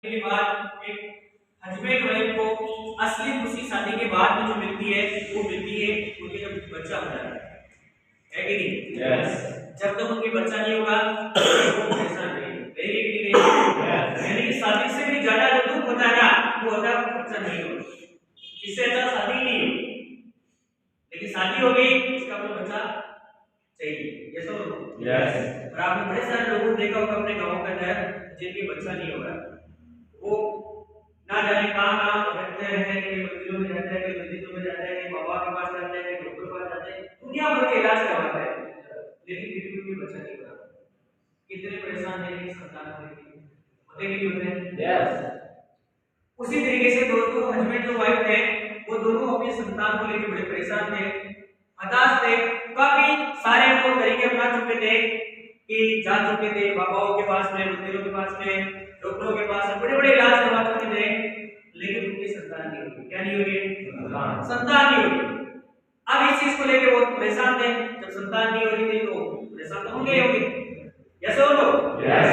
के बाद एक हस्बैंड वाइफ को असली खुशी शादी के बाद में जो मिलती है वो मिलती है उनके जब बच्चा हो जाता है कि नहीं? यस। जब तक उनके बच्चा नहीं होगा वो परेशान रहेंगे कि नहीं? यानी कि शादी से भी ज्यादा जो दुख होता है ना वो होता है बच्चा नहीं होगा। इससे अच्छा शादी नहीं हो, लेकिन शादी हो गई इसका मतलब बच्चा चाहिए। ये सब यस। और आपने बड़े सारे लोगों को देखा होगा अपने गांव के अंदर जिनके बच्चा नहीं हो रहा, वो ना जाने कहाँ रहते हैं, कहीं मंदिरों में जाते हैं, कहीं मस्जिदों में जाते हैं, कहीं बाबा के पास जाते हैं, कहीं डॉक्टर के पास जाते हैं, दुनिया भर के इलाज करवाते हैं, लेकिन फिर भी उनके बच्चा नहीं हो रहा। कितने परेशान हैं कि संतान होने के लिए, होते कि नहीं होते? यस। उसी तरीके से दोस्तों हस्बैंड जो वाइफ थे वो दोनों अपनी संतान को लेकर बड़े परेशान थे, हताश थे, काफी सारे वो तरीके अपना चुके थे कि जा चुके थे बाबाओं के पास में, मंदिरों के पास में, डॉक्टरों के पास में, बड़े बड़े इलाज करवा चुके थे, लेकिन उनकी संतान नहीं हुई। क्या नहीं हुई? संतान नहीं हुई। अब इस चीज को लेकर वो परेशान थे। जब संतान नहीं हो रही थी तो परेशान तो होंगे ही होंगे। यस और नो? यस।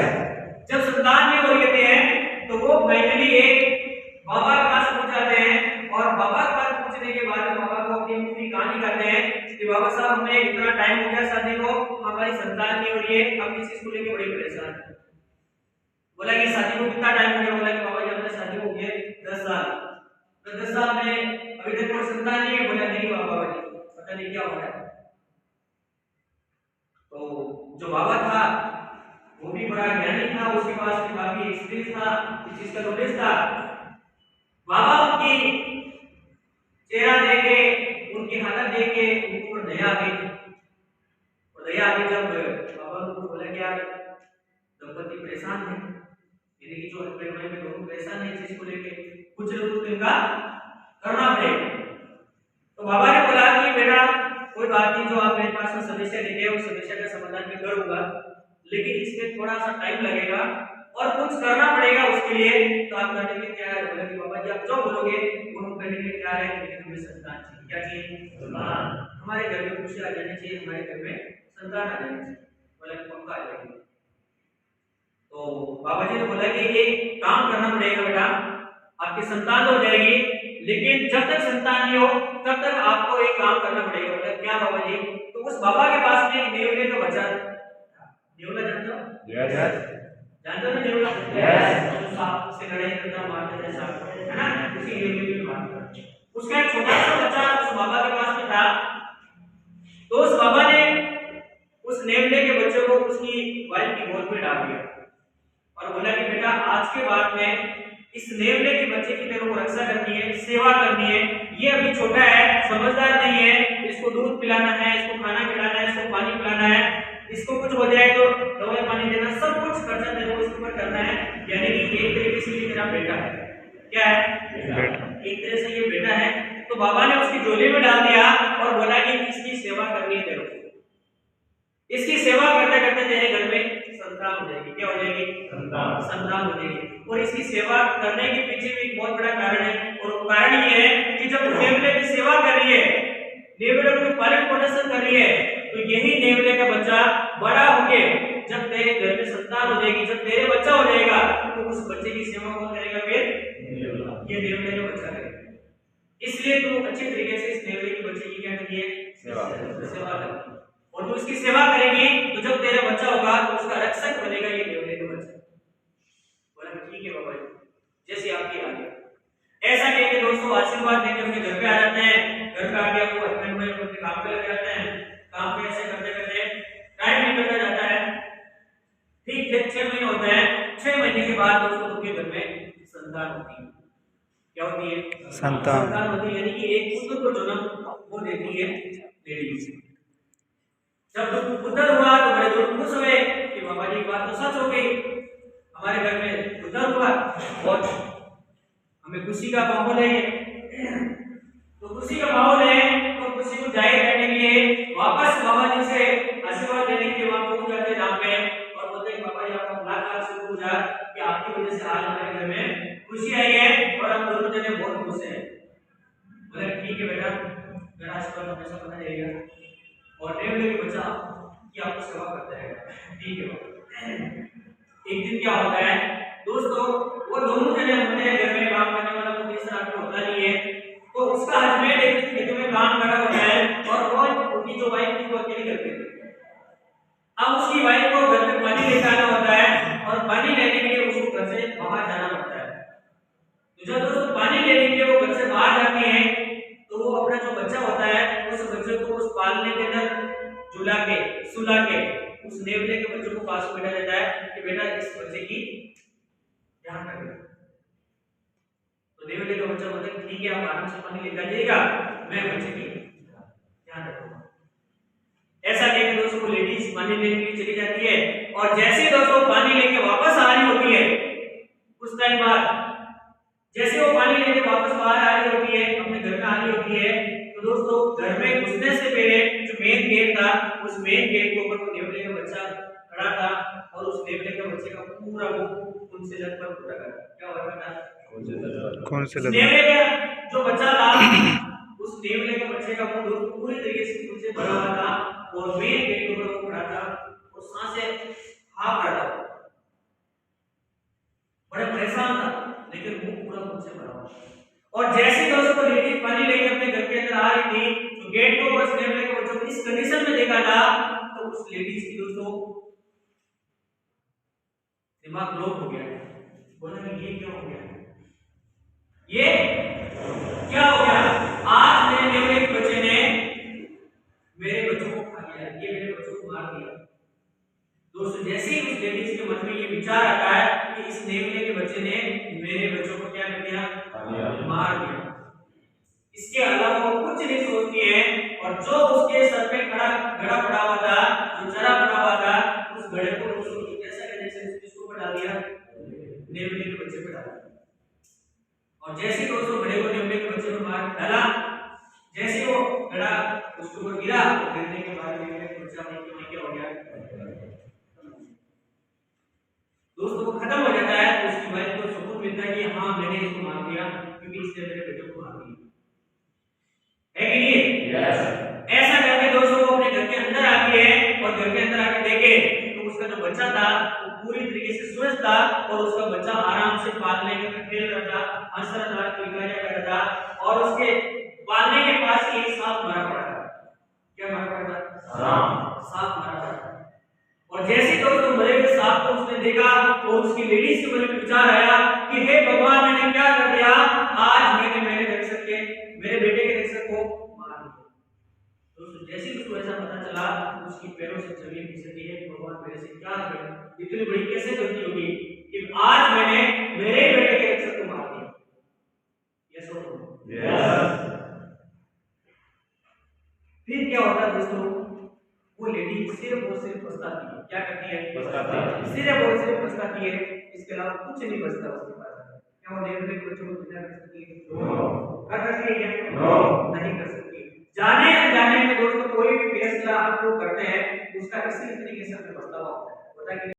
जब संतान नहीं हो रही है तो वो फाइनली एक बाबा के पास पहुंच जाते हैं और बाबा के पास पहुंचने के बाद बाबा को अपनी पूरी कहानी कहते हैं कि बाबा साहब हमें इतना टाइम हो गया शादी को, हमारी संतान नहीं हो रही है, अब इस चीज को लेकर बड़ी परेशान है। बोला कि शादी को कितना टाइम हो गया? बोला कि बाबा जी हमारी शादी हो गई 10 साल। तो 10 साल में अभी तक कोई संतान नहीं है। बोला नहीं बाबा जी पता नहीं क्या हो रहा है। तो जो बाबा था वो भी बड़ा ज्ञानी था, उसके पास भी काफी एक्सपीरियंस था, इस चीज का नॉलेज था। बाबा उनकी चेहरा देखे, उनकी हालत देखे उनको दया आ गई। और दया आ गई जब बाबा को बोला कि यार दंपति परेशान है, यानी कि जो हस्बैंड वाइफ है दोनों परेशान है इस चीज को लेके, कुछ न कुछ इनका करना पड़ेगा। तो बाबा ने बोला कि बेटा कोई बात नहीं, जो आप मेरे पास समस्या लेके उस समस्या का समाधान मैं करूंगा, लेकिन इसमें थोड़ा सा टाइम लगेगा और कुछ करना पड़ेगा उसके लिए। तो आप करने के लिए तैयार है? बोला कि बाबा जी आप जो बोलोगे वो हम करने के लिए तैयार है, लेकिन हमें संतान चाहिए। क्या चाहिए? संतान। हमारे घर में खुशी आ जानी चाहिए, हमारे घर में संतान आ जानी चाहिए। बोला कि पक्का आ जाएगी। तो बाबा जी ने बोला कि एक काम करना पड़ेगा बेटा, आपकी संतान हो जाएगी, लेकिन जब तक संतान नहीं हो तब तक आपको एक काम करना पड़ेगा। बोला क्या बाबा जी? तो उस बाबा के पास में एक नेवले का बच्चा था। नेवला जानते हो? यस। जानते हो ना नेवला? यस। सांप से लड़ाई करता मारता है सांप, है ना? उसी नेवले को मारता। उसका एक छोटा सा बच्चा उस बाबा के पास में था। तो उस बाबा ने उस नेवले के बच्चे को उसकी वाइफ की गोद में डाल दिया और बोला कि बेटा आज के बाद में इस नेवले के बच्चे की तेरे को रक्षा करनी है, सेवा करनी है। ये अभी छोटा है, समझदार नहीं है, इसको दूध पिलाना है, इसको खाना खिलाना है, इसको पानी पिलाना है, इसको कुछ हो जाए तो दवाई पानी देना, सब कुछ खर्चा तेरे को इसके ऊपर करना है। यानी कि एक तरीके से ये तेरा बेटा है। क्या है? एक तरह से ये बेटा है। तो बाबा ने उसकी झोली में डाल दिया और बोला कि इसकी सेवा करनी है तेरे को। इसकी सेवा करते करते तेरे घर में संतान हो जाएगी। क्या हो जाएगी? संतान हो जाएगी। और इसकी सेवा करने के पीछे भी एक बहुत बड़ा कारण है, और वो कारण ये है कि जब नेवले की सेवा कर रही है, नेवले को पालन पोषण कर रही है, तो यही नेवले का बच्चा बड़ा होके जब तेरे घर में संतान हो जाएगी, जब तेरे बच्चा हो जाएगा, तो उस बच्चे की सेवा कौन करेगा? फिर ये नेवले का बच्चा करेगा। इसलिए तू अच्छी तरीके से इस नेवले के बच्चे की क्या करिए? सेवा कर। और तू इसकी सेवा करेगी तो जब तेरा बच्चा होगा तो उसका रक्षक बनेगा ये नेवले का बच्चा। बोला ठीक है बाबा जी, जैसे आपकी आज्ञा। ऐसा कहकर दोस्तों आशीर्वाद देकर अपने घर पे आ जाते हैं। घर पे आके आपको हस्बैंड वाइफ अपने काम पे लग जाते हैं। काम पे ऐसे करते करते टाइम निकलता जाता है। ठीक 6 महीने होते हैं। 6 महीने के बाद दोस्तों उनके घर में संतान होती है। क्या होती है? संतान होती है, यानी कि एक पुत्र को जन्म वो देती है लेडीज। जब पुत्र हुआ तो बड़े लोग खुश हुए कि बाबा जी की बात तो सच हो गई, हमारे घर में पुत्र हुआ और हमें खुशी का माहौल है। तो खुशी का माहौल है तो खुशी को जाहिर करने के लिए वापस बाबा जी से आशीर्वाद लेने के लिए वहां पहुंच जाते धाम पे और बोलते हैं बाबा जी आपका लाख लाख शुक्र कि आपकी वजह से आज हमारे घर में खुशी आई है और हम दोनों जने बहुत खुश हैं। बोले ठीक है बेटा, मेरा आशीर्वाद हमेशा बना रहेगा और नेवले के बच्चा की आपको सेवा करता है। ठीक है। एक दिन क्या होता है दोस्तों वो दोनों जने होते हैं घर में काम करने वाला, तो तीसरा आदमी होता नहीं है। तो उसका हस्बैंड एक खेतों में काम कर रहा होता है और वो उनकी जो वाइफ थी वो अकेली करती थी। अब उसकी वाइफ को घर में पानी लेकर आना होता है और पानी लेने के लिए उसको घर से बाहर जाना पड़ता है। तो जब दोस्तों पानी लेने के लिए वो घर से बाहर जाती है तो वो अपना जो बच्चा होता है उस बच्चे को उस पालने के अंदर झुला के सुला के उस नेवले के बच्चे को पास में बैठा देता है कि बेटा इस बच्चे की ध्यान रखना। तो नेवले का बच्चा बोलता है ठीक है आप आराम से पानी लेकर जाइएगा, मैं बच्चे की ध्यान रखूंगा। ऐसा कहकर दोस्तों लेडीज पानी लेने के लिए चली जाती है और जैसे दोस्तों पानी लेके वापस आ रही होती है कुछ टाइम बाद जैसे वो पानी लेके वापस बाहर आ रही होती है अपने घर में आ रही होती है तो दोस्तों घर में घुसने से पहले जो मेन गेट था उस मेन गेट के ऊपर वो नेवले का बच्चा खड़ा था और उस नेवले के बच्चे का पूरा मुंह उनसे लगभग फूटा था। क्या हुआ था? कौन से नेवले का जो बच्चा था उस नेवले के बच्चे का मुंह दोस्तों पूरी तरीके से खून से भरा हुआ था और मेन गेट के ऊपर वो खड़ा था और सांसें हाँफ रहा था, बड़े परेशान था लेकिन मुंह पूरा खून से भरा हुआ। और जैसे दोस्तों लेडीज पानी लेके अपने घर के अंदर आ रही थी तो गेट को बस नेवले के बच्चे को इस कंडीशन में देखा था तो उस लेडीज की दोस्तों दिमाग ब्लॉक हो गया। बोला कि ये क्या हो गया, ये क्या हो गया? आज मेरे नेवले के बच्चे ने मेरे बच्चों को खा लिया, ये मेरे बच्चों को मार दिया। दोस्तों जैसे ही उस लेडीज के मन में ये विचार आता है कि इस नेवले के बच्चे ने मेरे बच्चों को क्या कर दिया, मार दिया, इसके अलावा वो कुछ नहीं सोचती है और जो उसके सर पे खड़ा घड़ा पड़ा हुआ था, जो चरा पड़ा हुआ था, उस घड़े को उसको कैसा करने से किसको पे डाल दिया, नेवले के बच्चे पे डाला। और जैसे ही उसको घड़े को नेवले के बच्चे पे मार डाला, जैसे वो घड़ा उसके ऊपर गिरा तो गिरने के बाद नेवले के बच्चा वहीं क्या हो गया, दोस्तों वो खत्म हो जाता है। तो उसकी वाइफ को सुकून मिलता है कि हाँ मैंने इसको मार दिया क्योंकि इसने मेरे बेटे को मार दिया, है कि नहीं? यस। ऐसा करके दोस्तों वो अपने घर के अंदर आती है और घर के अंदर आके देखे तो उसका जो बच्चा था वो पूरी तरीके से स्वस्थ था और उसका बच्चा आराम से पालने में खेल रहा था, हंस रहा था, किलकारियां कर रहा था और उसके पालने के पास एक सांप मरा पड़ा था। क्या मरा पड़ा था? सांप मरा पड़ा था। और जैसे दोस्तों मरे हुए सांप को उसने देखा और उसकी लेडीज के मन में विचार आया कि हे भगवान मैंने क्या कर दिया, आज मैंने मेरे रक्षक के मेरे बेटे के रक्षक को मार दिया। दोस्तों जैसे ही उसको ऐसा पता चला उसकी पैरों से जमीन खिसकी है, भगवान मेरे से क्या कर इतनी बड़ी कैसे गलती होगी कि आज मैंने मेरे बेटे के रक्षक को मार दिया। यस और नो? यस। फिर क्या होता है दोस्तों, वो लेडी सिर्फ और सिर्फ पछताती है। क्या करती है? सिर्फ और सिर्फ पछताती है, इसके अलावा कुछ नहीं बचता उसके पास। क्या वो नेवले के बच्चों को पिता कर सकती है? कर सकती है क्या? नहीं कर सकती। जाने अनजाने में दोस्तों कोई भी फैसला आप लोग करते हैं उसका किसी तरीके से हमें पछतावा होता है।